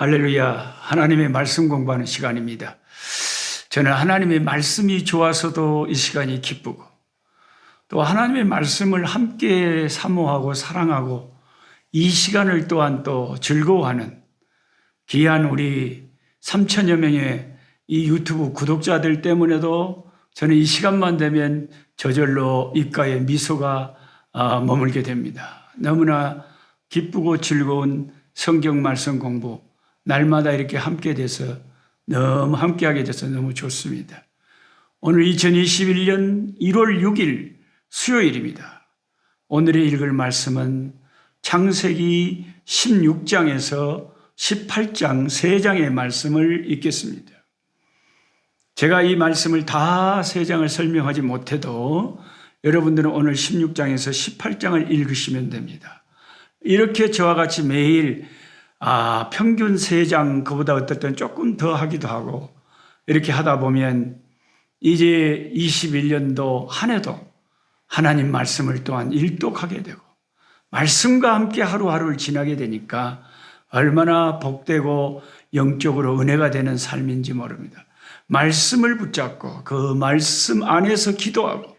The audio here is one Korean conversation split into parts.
할렐루야. 하나님의 말씀 공부하는 시간입니다. 저는 하나님의 말씀이 좋아서도 이 시간이 기쁘고, 또 하나님의 말씀을 함께 사모하고 사랑하고 이 시간을 또한 또 즐거워하는 귀한 우리 3천여 명의 이 유튜브 구독자들 때문에도 저는 이 시간만 되면 저절로 입가에 미소가 머물게 됩니다. 너무나 기쁘고 즐거운 성경 말씀 공부, 날마다 이렇게 함께 돼서 너무 함께하게 돼서 너무 좋습니다. 오늘 2021년 1월 6일 수요일입니다. 오늘의 읽을 말씀은 창세기 16장에서 18장 3장의 말씀을 읽겠습니다. 제가 이 말씀을 다 3장을 설명하지 못해도 여러분들은 오늘 16장에서 18장을 읽으시면 됩니다. 이렇게 저와 같이 매일 평균 3장, 그보다 어떨 때는 조금 더 하기도 하고 이렇게 하다 보면 이제 21년도 한 해도 하나님 말씀을 또한 일독하게 되고 말씀과 함께 하루하루를 지나게 되니까 얼마나 복되고 영적으로 은혜가 되는 삶인지 모릅니다. 말씀을 붙잡고 그 말씀 안에서 기도하고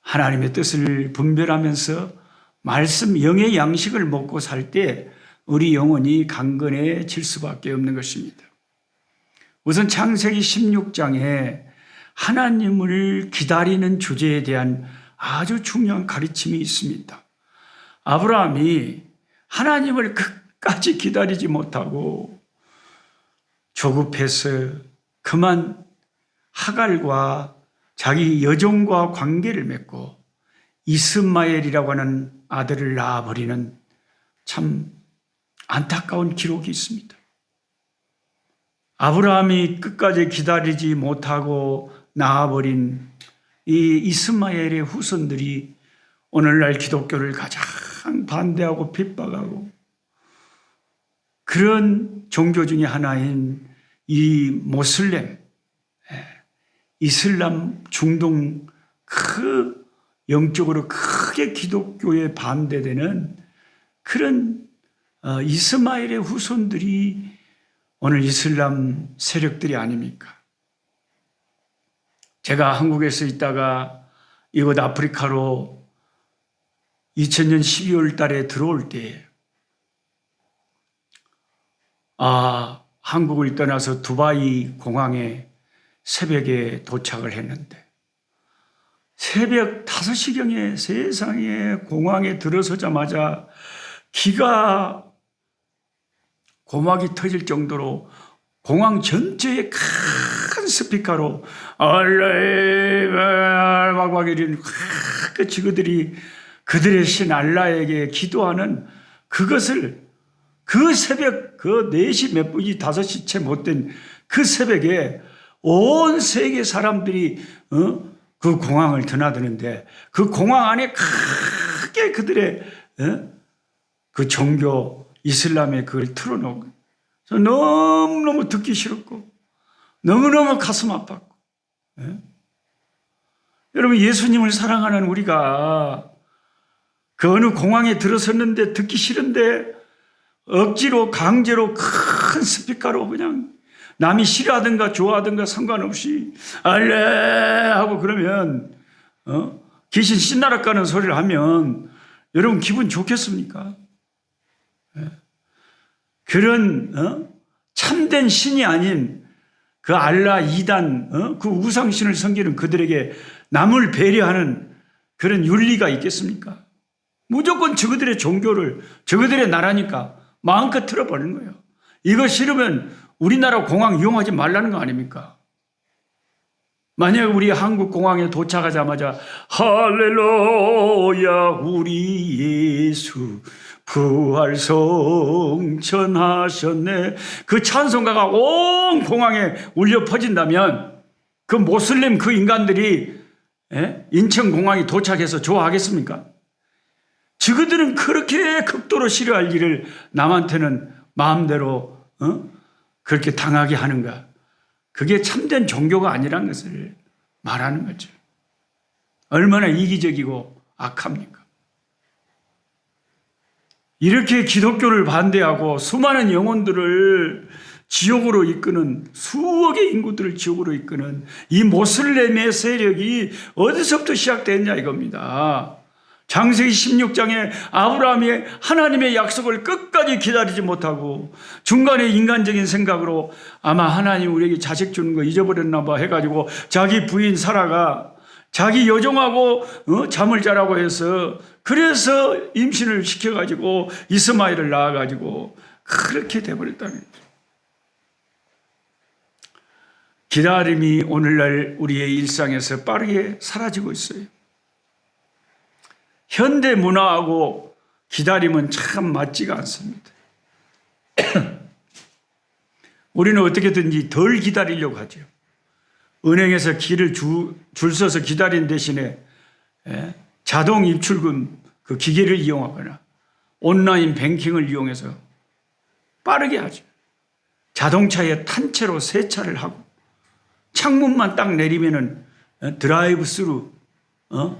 하나님의 뜻을 분별하면서 말씀 영의 양식을 먹고 살 때 우리 영혼이 강건해질 수밖에 없는 것입니다. 우선 창세기 16장에 하나님을 기다리는 주제에 대한 아주 중요한 가르침이 있습니다. 아브라함이 하나님을 끝까지 기다리지 못하고 조급해서 그만 하갈과 자기 여종과 관계를 맺고 이스마엘이라고 하는 아들을 낳아버리는 참 안타까운 기록이 있습니다. 아브라함이 끝까지 기다리지 못하고 낳아버린 이 이스마엘의 후손들이 오늘날 기독교를 가장 반대하고 핍박하고 그런 종교 중에 하나인 이 모슬렘, 이슬람, 중동 그 영적으로 크게 기독교에 반대되는 그런 이스마엘의 후손들이 오늘 이슬람 세력들이 아닙니까? 제가 한국에서 있다가 이곳 아프리카로 2000년 12월 달에 들어올 때 한국을 떠나서 두바이 공항에 새벽에 도착을 했는데 새벽 5시경에 세상에 공항에 들어서자마자 고막이 터질 정도로 공항 전체에 큰 스피커로 알라에 막 이런 그 지구들이 그들의 신 알라에게 기도하는 그것을 그 새벽 그 4시 몇 분이 5시 채 못 된 그 새벽에 온 세계 사람들이 그 공항을 드나드는데 그 공항 안에 크게 그들의 그 종교 이슬람의 그걸 틀어놓고 너무너무 듣기 싫었고 너무너무 가슴 아팠고 여러분 예수님을 사랑하는 우리가 그 어느 공항에 들어섰는데 듣기 싫은데 억지로 강제로 큰 스피커로 그냥 남이 싫어하든가 좋아하든가 상관없이 알레 하고 그러면 귀신 신나라 가는 소리를 하면 여러분 기분 좋겠습니까? 그런 참된 신이 아닌 그 알라 이단 그 우상신을 섬기는 그들에게 남을 배려하는 그런 윤리가 있겠습니까? 무조건 저그들의 종교를 저그들의 나라니까 마음껏 틀어버리는 거예요. 이거 싫으면 우리나라 공항 이용하지 말라는 거 아닙니까? 만약 우리 한국 공항에 도착하자마자 할렐루야 우리 예수 부활 성천하셨네 그 찬송가가 온 공항에 울려 퍼진다면 그 모슬렘 그 인간들이 인천공항에 도착해서 좋아하겠습니까? 저그들은 그렇게 극도로 싫어할 일을 남한테는 마음대로 그렇게 당하게 하는가? 그게 참된 종교가 아니란 것을 말하는 거죠. 얼마나 이기적이고 악합니까? 이렇게 기독교를 반대하고 수많은 영혼들을 지옥으로 이끄는, 수억의 인구들을 지옥으로 이끄는 이 모슬렘의 세력이 어디서부터 시작됐냐 이겁니다. 창세기 16장에 아브라함이 하나님의 약속을 끝까지 기다리지 못하고 중간에 인간적인 생각으로 아마 하나님 우리에게 자식 주는 거 잊어버렸나 봐 해가지고 자기 부인 사라가 자기 여종하고 잠을 자라고 해서 그래서 임신을 시켜가지고 이스마엘을 낳아가지고 그렇게 돼버렸다는 거죠. 기다림이 오늘날 우리의 일상에서 빠르게 사라지고 있어요. 현대 문화하고 기다림은 참 맞지가 않습니다. 우리는 어떻게든지 덜 기다리려고 하죠. 은행에서 줄 서서 기다린 대신에 자동 입출금 그 기계를 이용하거나 온라인 뱅킹을 이용해서 빠르게 하죠. 자동차에 탄채로 세차를 하고 창문만 딱 내리면은 드라이브 스루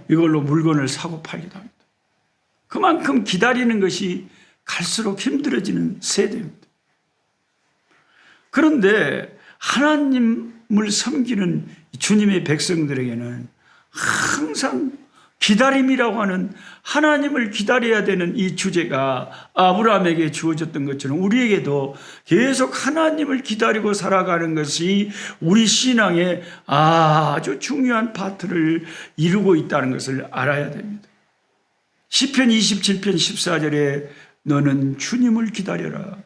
이걸로 물건을 사고 팔기도 합니다. 그만큼 기다리는 것이 갈수록 힘들어지는 세대입니다. 그런데 하나님을 섬기는 주님의 백성들에게는 항상 기다림이라고 하는 하나님을 기다려야 되는 이 주제가 아브라함에게 주어졌던 것처럼 우리에게도 계속 하나님을 기다리고 살아가는 것이 우리 신앙의 아주 중요한 파트를 이루고 있다는 것을 알아야 됩니다. 시편 27편 14절에 너는 주님을 기다려라.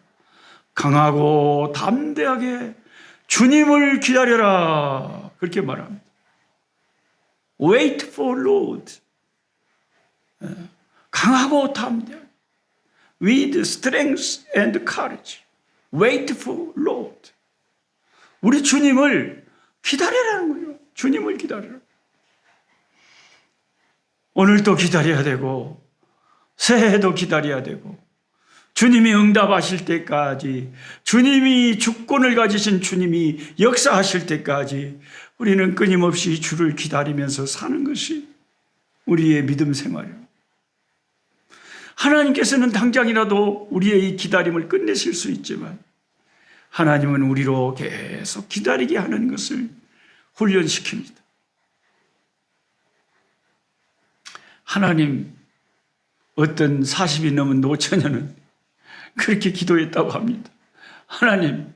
강하고 담대하게 주님을 기다려라. 그렇게 말합니다. Wait for Lord. 강하고 담대하게 with strength and courage. Wait for Lord. 우리 주님을 기다리라는 거예요. 주님을 기다려라. 오늘도 기다려야 되고 새해도 기다려야 되고 주님이 응답하실 때까지 주님이 주권을 가지신 주님이 역사하실 때까지 우리는 끊임없이 주를 기다리면서 사는 것이 우리의 믿음 생활이에요. 하나님께서는 당장이라도 우리의 이 기다림을 끝내실 수 있지만 하나님은 우리로 계속 기다리게 하는 것을 훈련시킵니다. 하나님, 어떤 40이 넘은 노처녀는 그렇게 기도했다고 합니다. 하나님,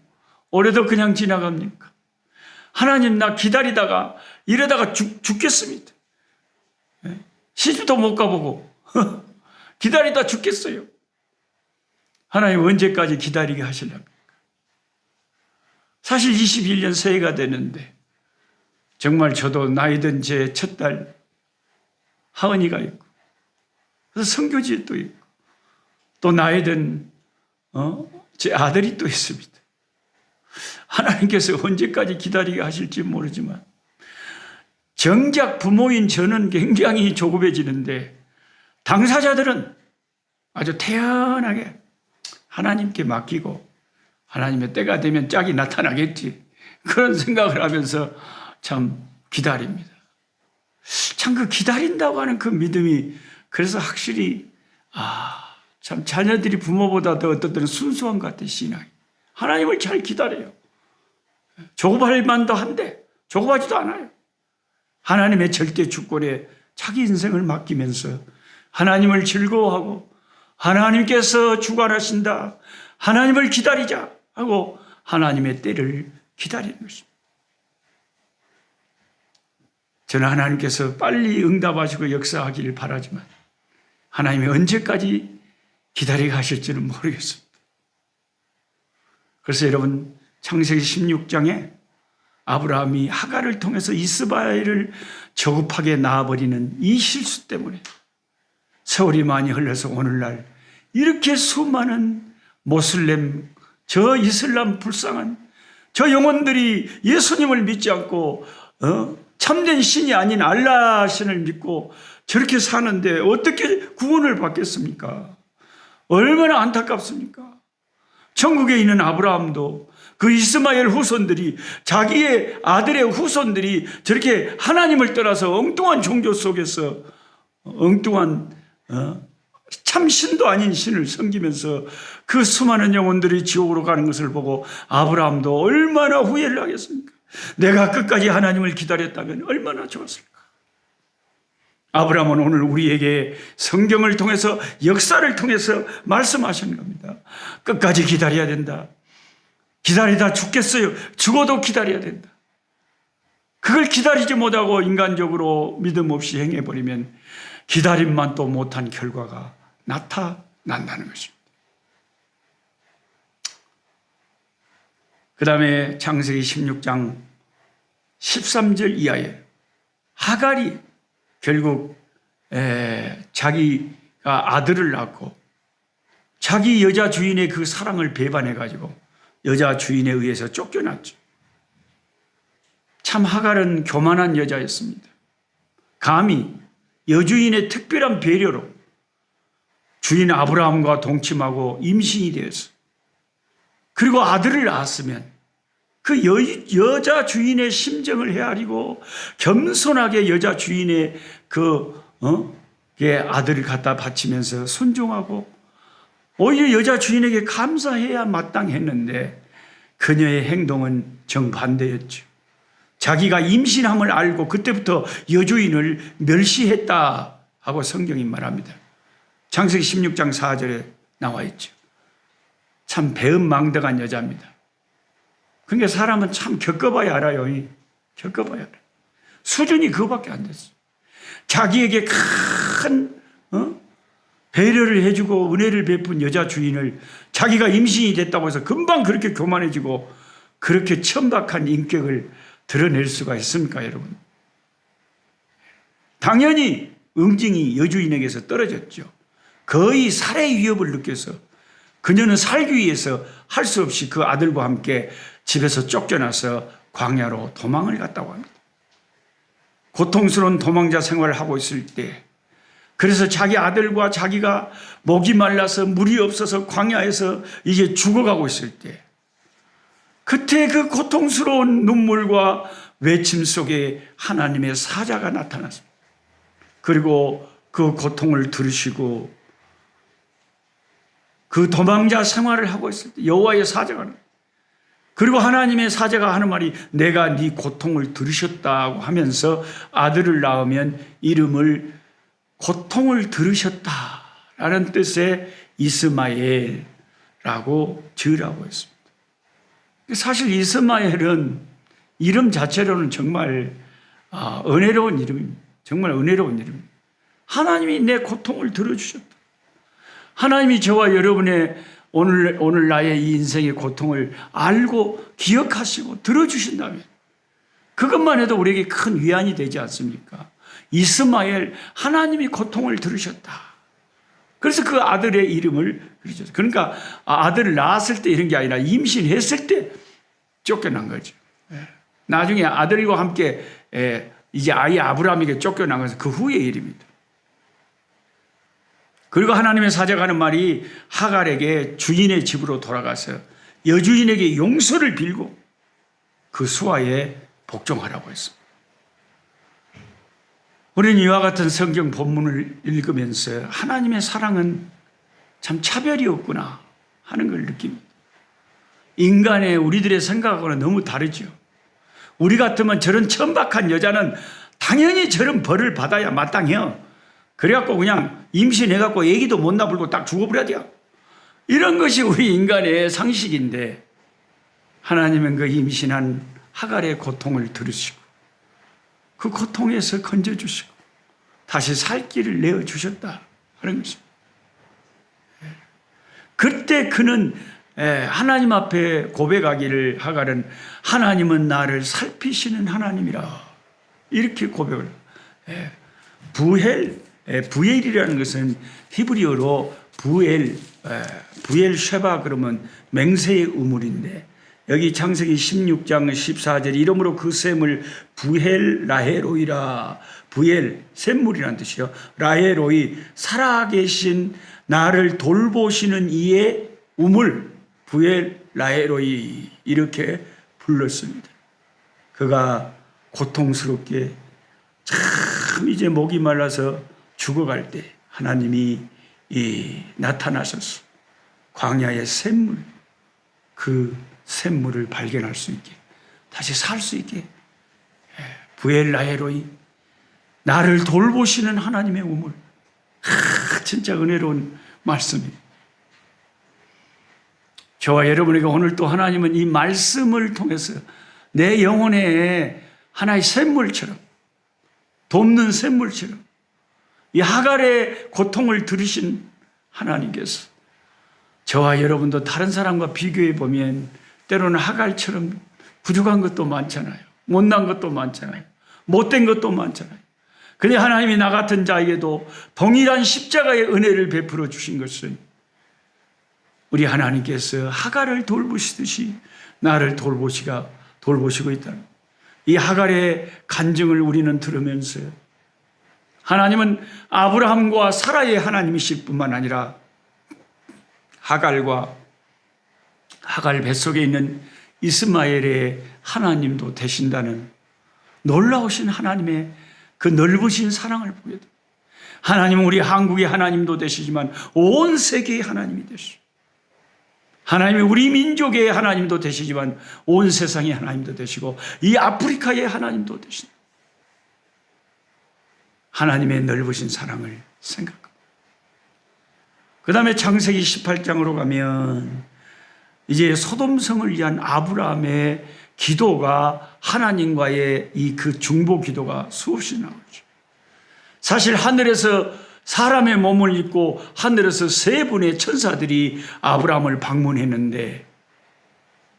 올해도 그냥 지나갑니까? 하나님, 나 기다리다가 이러다가 죽겠습니다. 시집도 못 가보고 기다리다 죽겠어요. 하나님, 언제까지 기다리게 하시렵니까? 사실 21년 새해가 되는데 정말 저도 나이 든 제 첫 딸 하은이가 있고 그래서 선교지에 또 있고 또 나이 든 제 아들이 또 있습니다. 하나님께서 언제까지 기다리게 하실지 모르지만 정작 부모인 저는 굉장히 조급해지는데 당사자들은 아주 태연하게 하나님께 맡기고 하나님의 때가 되면 짝이 나타나겠지 그런 생각을 하면서 참 기다립니다. 참 그 기다린다고 하는 그 믿음이 그래서 확실히 참 자녀들이 부모보다 더 어떤 때는 순수한 것 같아. 신앙이 하나님을 잘 기다려요. 조급할 만도 한데 조급하지도 않아요. 하나님의 절대 주권에 자기 인생을 맡기면서 하나님을 즐거워하고 하나님께서 주관하신다, 하나님을 기다리자 하고 하나님의 때를 기다리는 것입니다. 저는 하나님께서 빨리 응답하시고 역사하기를 바라지만 하나님이 언제까지 기다리게 하실지는 모르겠습니다. 그래서 여러분, 창세기 16장에 아브라함이 하갈을 통해서 이스마엘을 저급하게 낳아버리는 이 실수 때문에 세월이 많이 흘러서 오늘날 이렇게 수많은 모슬렘, 저 이슬람 불쌍한 저 영혼들이 예수님을 믿지 않고 참된 신이 아닌 알라 신을 믿고 저렇게 사는데 어떻게 구원을 받겠습니까? 얼마나 안타깝습니까? 천국에 있는 아브라함도 그 이스마엘 후손들이 자기의 아들의 후손들이 저렇게 하나님을 떠나서 엉뚱한 종교 속에서 엉뚱한 참 신도 아닌 신을 섬기면서 그 수많은 영혼들이 지옥으로 가는 것을 보고 아브라함도 얼마나 후회를 하겠습니까? 내가 끝까지 하나님을 기다렸다면 얼마나 좋았을까? 아브라함은 오늘 우리에게 성경을 통해서 역사를 통해서 말씀하시는 겁니다. 끝까지 기다려야 된다. 기다리다 죽겠어요. 죽어도 기다려야 된다. 그걸 기다리지 못하고 인간적으로 믿음 없이 행해버리면 기다림만 또 못한 결과가 나타난다는 것입니다. 그 다음에 창세기 16장 13절 이하에 하갈이 결국 자기가 아들을 낳고 자기 여자 주인의 그 사랑을 배반해가지고 여자 주인에 의해서 쫓겨났죠. 참 하갈은 교만한 여자였습니다. 감히 여주인의 특별한 배려로 주인 아브라함과 동침하고 임신이 되었어. 그리고 아들을 낳았으면 그 여자 주인의 심정을 헤아리고 겸손하게 여자 주인의 아들을 갖다 바치면서 순종하고 오히려 여자 주인에게 감사해야 마땅했는데 그녀의 행동은 정반대였죠. 자기가 임신함을 알고 그때부터 여주인을 멸시했다 하고 성경이 말합니다. 창세기 16장 4절에 나와 있죠. 참 배은망덕한 여자입니다. 그러니까 사람은 참 겪어봐야 알아요. 겪어봐야 알아요. 수준이 그거밖에 안 됐어요. 자기에게 큰 배려를 해주고 은혜를 베푼 여자 주인을 자기가 임신이 됐다고 해서 금방 그렇게 교만해지고 그렇게 천박한 인격을 드러낼 수가 있습니까, 여러분? 당연히 응징이 여주인에게서 떨어졌죠. 거의 살해 위협을 느껴서 그녀는 살기 위해서 할 수 없이 그 아들과 함께 집에서 쫓겨나서 광야로 도망을 갔다고 합니다. 고통스러운 도망자 생활을 하고 있을 때 그래서 자기 아들과 자기가 목이 말라서 물이 없어서 광야에서 이제 죽어가고 있을 때 그때 그 고통스러운 눈물과 외침 속에 하나님의 사자가 나타났습니다. 그리고 그 고통을 들으시고 그 도망자 생활을 하고 있을 때 여호와의 사자가 그리고 하나님의 사자가 하는 말이 내가 네 고통을 들으셨다고 하면서 아들을 낳으면 이름을 고통을 들으셨다라는 뜻의 이스마엘이라고 지으라고 했습니다. 사실 이스마엘은 이름 자체로는 정말 은혜로운 이름입니다. 정말 은혜로운 이름입니다. 하나님이 내 고통을 들어주셨다. 하나님이 저와 여러분의 오늘 나의 이 인생의 고통을 알고 기억하시고 들어주신다면 그것만 해도 우리에게 큰 위안이 되지 않습니까? 이스마엘, 하나님이 고통을 들으셨다. 그래서 그 아들의 이름을 그리셨어요. 그러니까 아들을 낳았을 때 이런 게 아니라 임신했을 때 쫓겨난 거죠. 나중에 아들과 함께 이제 아이 아브라함에게 쫓겨난 것은 그 후의 일입니다. 그리고 하나님의 사자가 하는 말이 하갈에게 주인의 집으로 돌아가서 여주인에게 용서를 빌고 그 수하에 복종하라고 했습니다. 우리는 이와 같은 성경 본문을 읽으면서 하나님의 사랑은 참 차별이 없구나 하는 걸 느낍니다. 인간의 우리들의 생각하고는 너무 다르죠. 우리 같으면 저런 천박한 여자는 당연히 저런 벌을 받아야 마땅해요. 그래갖고 그냥 임신해갖고 애기도 못 낳아불고 딱 죽어버려야 돼요. 이런 것이 우리 인간의 상식인데 하나님은 그 임신한 하갈의 고통을 들으시고 그 고통에서 건져주시고 다시 살 길을 내어주셨다 하는 것입니다. 그때 그는 하나님 앞에 고백하기를 하갈은 하나님은 나를 살피시는 하나님이라 이렇게 고백을 부엘이라는 것은 히브리어로 부엘 쉐바 그러면 맹세의 우물인데 여기 창세기 16장 14절 이러므로 그 샘을 부엘 라헤로이라 부엘 샘물이라는 뜻이요 라헤로이 살아계신 나를 돌보시는 이의 우물 부엘 라헤로이 이렇게 불렀습니다. 그가 고통스럽게 참 이제 목이 말라서 죽어갈 때 하나님이 나타나셔서 광야의 샘물, 그 샘물을 발견할 수 있게, 다시 살 수 있게, 부엘라헬로이, 나를 돌보시는 하나님의 우물. 진짜 은혜로운 말씀입니다. 저와 여러분에게 오늘 또 하나님은 이 말씀을 통해서 내 영혼에 하나의 샘물처럼, 돕는 샘물처럼, 이 하갈의 고통을 들으신 하나님께서 저와 여러분도 다른 사람과 비교해 보면 때로는 하갈처럼 부족한 것도 많잖아요. 못난 것도 많잖아요. 못된 것도 많잖아요. 근데 하나님이 나 같은 자에게도 동일한 십자가의 은혜를 베풀어 주신 것은 우리 하나님께서 하갈을 돌보시듯이 나를 돌보시고 있다는 이 하갈의 간증을 우리는 들으면서 하나님은 아브라함과 사라의 하나님이실 뿐만 아니라 하갈과 하갈 뱃속에 있는 이스마엘의 하나님도 되신다는 놀라우신 하나님의 그 넓으신 사랑을 보게 됩니다. 하나님은 우리 한국의 하나님도 되시지만 온 세계의 하나님이 되시고, 하나님이 우리 민족의 하나님도 되시지만 온 세상의 하나님도 되시고, 이 아프리카의 하나님도 되신다. 하나님의 넓으신 사랑을 생각합니다. 그 다음에 창세기 18장으로 가면 이제 소돔성을 위한 아브라함의 기도가 하나님과의 그 중보 기도가 수없이 나오죠. 사실 하늘에서 사람의 몸을 입고 하늘에서 세 분의 천사들이 아브라함을 방문했는데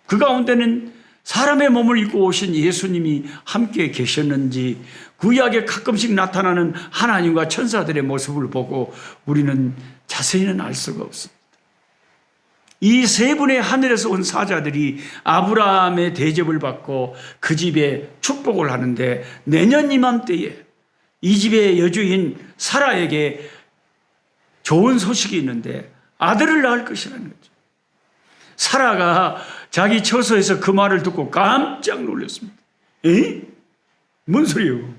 그 가운데는 사람의 몸을 입고 오신 예수님이 함께 계셨는지 구약에 가끔씩 나타나는 하나님과 천사들의 모습을 보고 우리는 자세히는 알 수가 없습니다. 이 세 분의 하늘에서 온 사자들이 아브라함의 대접을 받고 그 집에 축복을 하는데 내년 이맘때에 이 집의 여주인 사라에게 좋은 소식이 있는데 아들을 낳을 것이라는 거죠. 사라가 자기 처소에서 그 말을 듣고 깜짝 놀랐습니다. 에? 뭔 소리예요?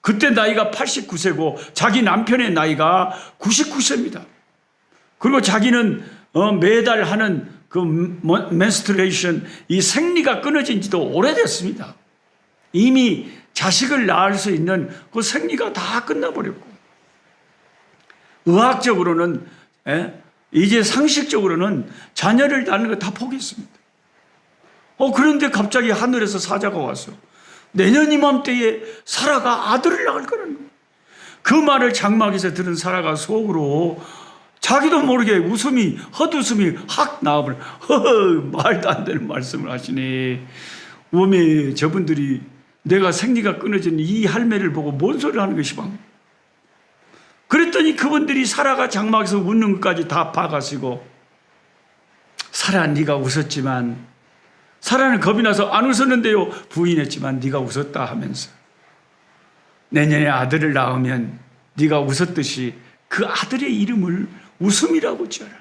그때 나이가 89세고 자기 남편의 나이가 99세입니다. 그리고 자기는 매달 하는 그 menstruation, 이 생리가 끊어진 지도 오래됐습니다. 이미 자식을 낳을 수 있는 그 생리가 다 끝나버렸고, 의학적으로는, 이제 상식적으로는 자녀를 낳는 거 다 포기했습니다. 그런데 갑자기 하늘에서 사자가 왔어. 내년 이맘때에 사라가 아들을 낳을 거라는 거예요. 그 말을 장막에서 들은 사라가 속으로 자기도 모르게 헛웃음이 확 나와버려. 말도 안 되는 말씀을 하시네. 왜 저분들이 내가 생리가 끊어진 이 할매를 보고 뭔 소리를 하는 것이 방. 그랬더니 그분들이 사라가 장막에서 웃는 것까지 다 봐가시고, 사라 네가 웃었지만, 사라는 겁이 나서 안 웃었는데요 부인했지만 네가 웃었다 하면서 내년에 아들을 낳으면 네가 웃었듯이 그 아들의 이름을 웃음이라고 지어라.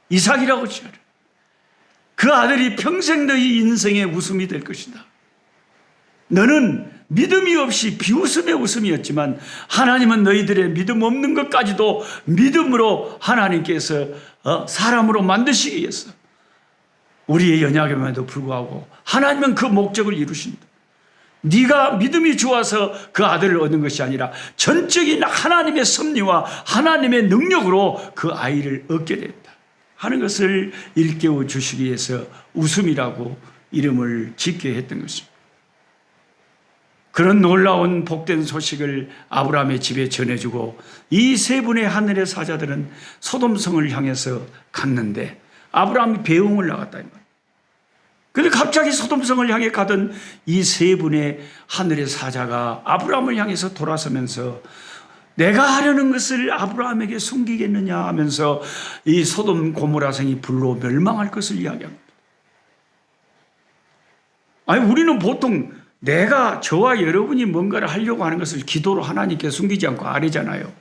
이삭이라고 지어라. 그 아들이 평생 너희 인생의 웃음이 될 것이다. 너는 믿음이 없이 비웃음의 웃음이었지만 하나님은 너희들의 믿음 없는 것까지도 믿음으로 하나님께서 사람으로 만드시기 위해서 우리의 연약함에도 불구하고 하나님은 그 목적을 이루신다. 네가 믿음이 좋아서 그 아들을 얻는 것이 아니라 전적인 하나님의 섭리와 하나님의 능력으로 그 아이를 얻게 됐다 하는 것을 일깨워 주시기 위해서 웃음이라고 이름을 짓게 했던 것입니다. 그런 놀라운 복된 소식을 아브라함의 집에 전해주고 이 세 분의 하늘의 사자들은 소돔성을 향해서 갔는데 아브라함이 배웅을 나갔다. 그런데 갑자기 소돔성을 향해 가던 이 세 분의 하늘의 사자가 아브라함을 향해서 돌아서면서 내가 하려는 것을 아브라함에게 숨기겠느냐 하면서 이 소돔 고모라성이 불로 멸망할 것을 이야기합니다. 아니, 우리는 보통 내가 저와 여러분이 뭔가를 하려고 하는 것을 기도로 하나님께 숨기지 않고 아뢰잖아요.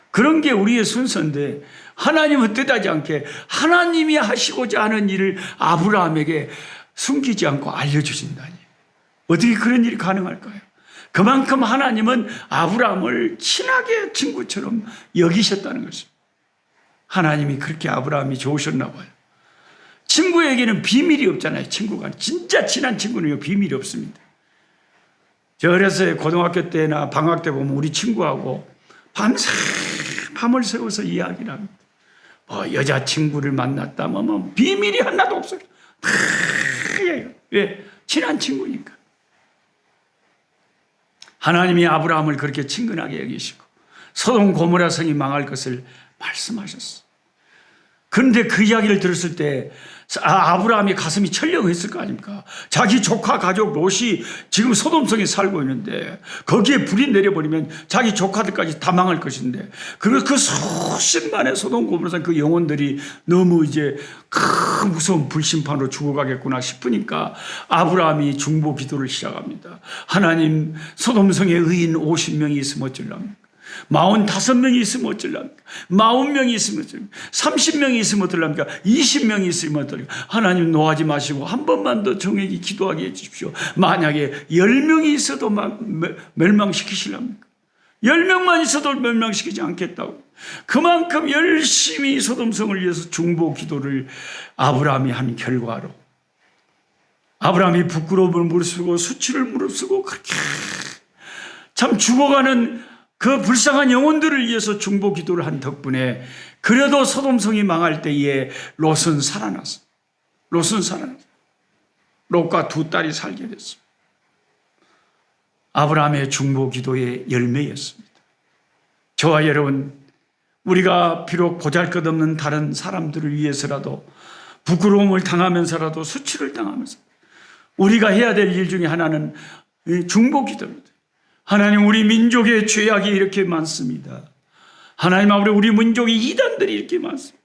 그런 게 우리의 순서인데 하나님은 뜻하지 않게 하나님이 하시고자 하는 일을 아브라함에게 숨기지 않고 알려주신다니. 어떻게 그런 일이 가능할까요? 그만큼 하나님은 아브라함을 친하게 친구처럼 여기셨다는 것입니다. 하나님이 그렇게 아브라함이 좋으셨나 봐요. 친구에게는 비밀이 없잖아요. 친구가 진짜 친한 친구는 비밀이 없습니다. 저 어렸을 때 고등학교 때나 방학 때 보면 우리 친구하고 밤을 새워서 이야기를 합니다. 여자친구를 만났다 뭐 비밀이 하나도 없어요. 왜? 친한 친구니까. 하나님이 아브라함을 그렇게 친근하게 여기시고 소돔 고모라 성이 망할 것을 말씀하셨어. 그런데 그 이야기를 들었을 때 아브라함이 가슴이 철렁했을 거 아닙니까? 자기 조카 가족 롯이 지금 소돔성에 살고 있는데 거기에 불이 내려버리면 자기 조카들까지 다 망할 것인데 그리고 그 수십만의 소돔 고모라성 그 영혼들이 너무 이제 큰 무서운 불심판으로 죽어가겠구나 싶으니까 아브라함이 중보 기도를 시작합니다. 하나님, 소돔성에 의인 50명이 있으면 어쩌려합니까? 45명이 있으면 어쩌려합니까? 40명이 있으면 어쩌려합니까? 30명이 있으면 어쩌려합니까? 20명이 있으면 어쩌려합니까? 하나님 노하지 마시고 한 번만 더 정액이 기도하게 해주십시오. 만약에 10명이 있어도 멸망시키시랍니까? 10명만 있어도 멸망시키지 않겠다고. 그만큼 열심히 소돔성을 위해서 중보 기도를 아브라함이 한 결과로 아브라함이 부끄러움을 무릅쓰고 수치를 무릅쓰고 그렇게 참 죽어가는 그 불쌍한 영혼들을 위해서 중보 기도를 한 덕분에 그래도 소돔성이 망할 때에 롯은 살아났어. 롯과 두 딸이 살게 됐어. 아브라함의 중보 기도의 열매였습니다. 저와 여러분, 우리가 비록 보잘것없는 다른 사람들을 위해서라도 부끄러움을 당하면서라도 수치를 당하면서 우리가 해야 될 일 중에 하나는 중보 기도입니다. 하나님, 우리 민족의 죄악이 이렇게 많습니다. 하나님 아버지, 우리 민족의 이단들이 이렇게 많습니다.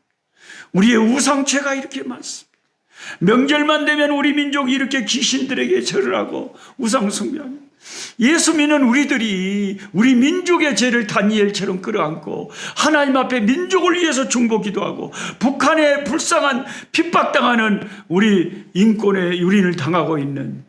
우리의 우상죄가 이렇게 많습니다. 명절만 되면 우리 민족이 이렇게 귀신들에게 절을 하고 우상 숭배합니다. 예수 믿는 우리들이 우리 민족의 죄를 다니엘처럼 끌어안고 하나님 앞에 민족을 위해서 중보 기도하고 북한에 불쌍한 핍박당하는 우리 인권의 유린을 당하고 있는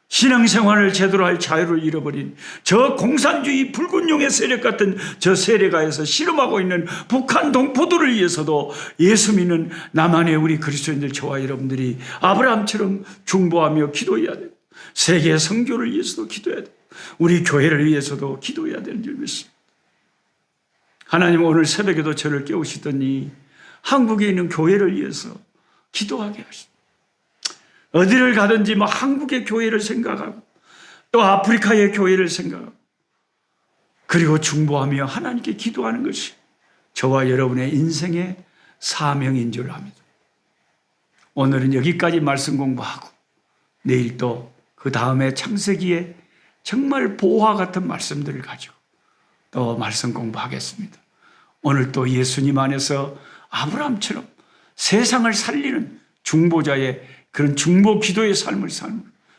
신앙생활을 제대로 할 자유를 잃어버린 저 공산주의 붉은용의 세력 같은 저 세력가에서 실험하고 있는 북한 동포들을 위해서도 예수 믿는 남한의 우리 그리스도인들 저와 여러분들이 아브라함처럼 중보하며 기도해야 돼요. 세계 선교를 위해서도 기도해야 돼요. 우리 교회를 위해서도 기도해야 되는 줄 믿습니다. 하나님, 오늘 새벽에도 저를 깨우시더니 한국에 있는 교회를 위해서 기도하게 하십니다. 어디를 가든지 한국의 교회를 생각하고 또 아프리카의 교회를 생각하고 그리고 중보하며 하나님께 기도하는 것이 저와 여러분의 인생의 사명인 줄 압니다. 오늘은 여기까지 말씀 공부하고 내일 또 그 다음에 창세기에 정말 보화 같은 말씀들을 가지고 또 말씀 공부하겠습니다. 오늘 또 예수님 안에서 아브라함처럼 세상을 살리는 중보자의 그런 중보 기도의 삶을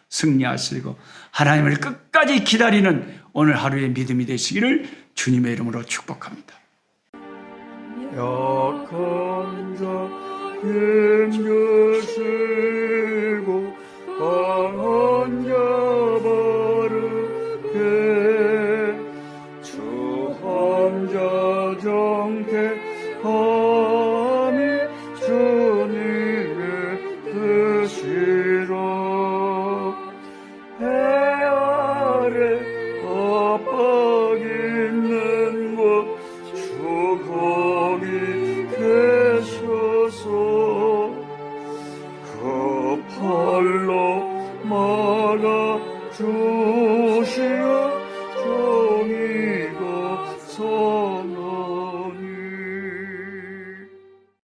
승리하시고 하나님을 끝까지 기다리는 오늘 하루의 믿음이 되시기를 주님의 이름으로 축복합니다. 약한 자 힘주시고 강한 자 바르게 주한 자 정케함이 주님의 뜻이라. 해 아래 압박 있는 곳 주 거기 계셔서 그 팔로 막아 주시어 정의가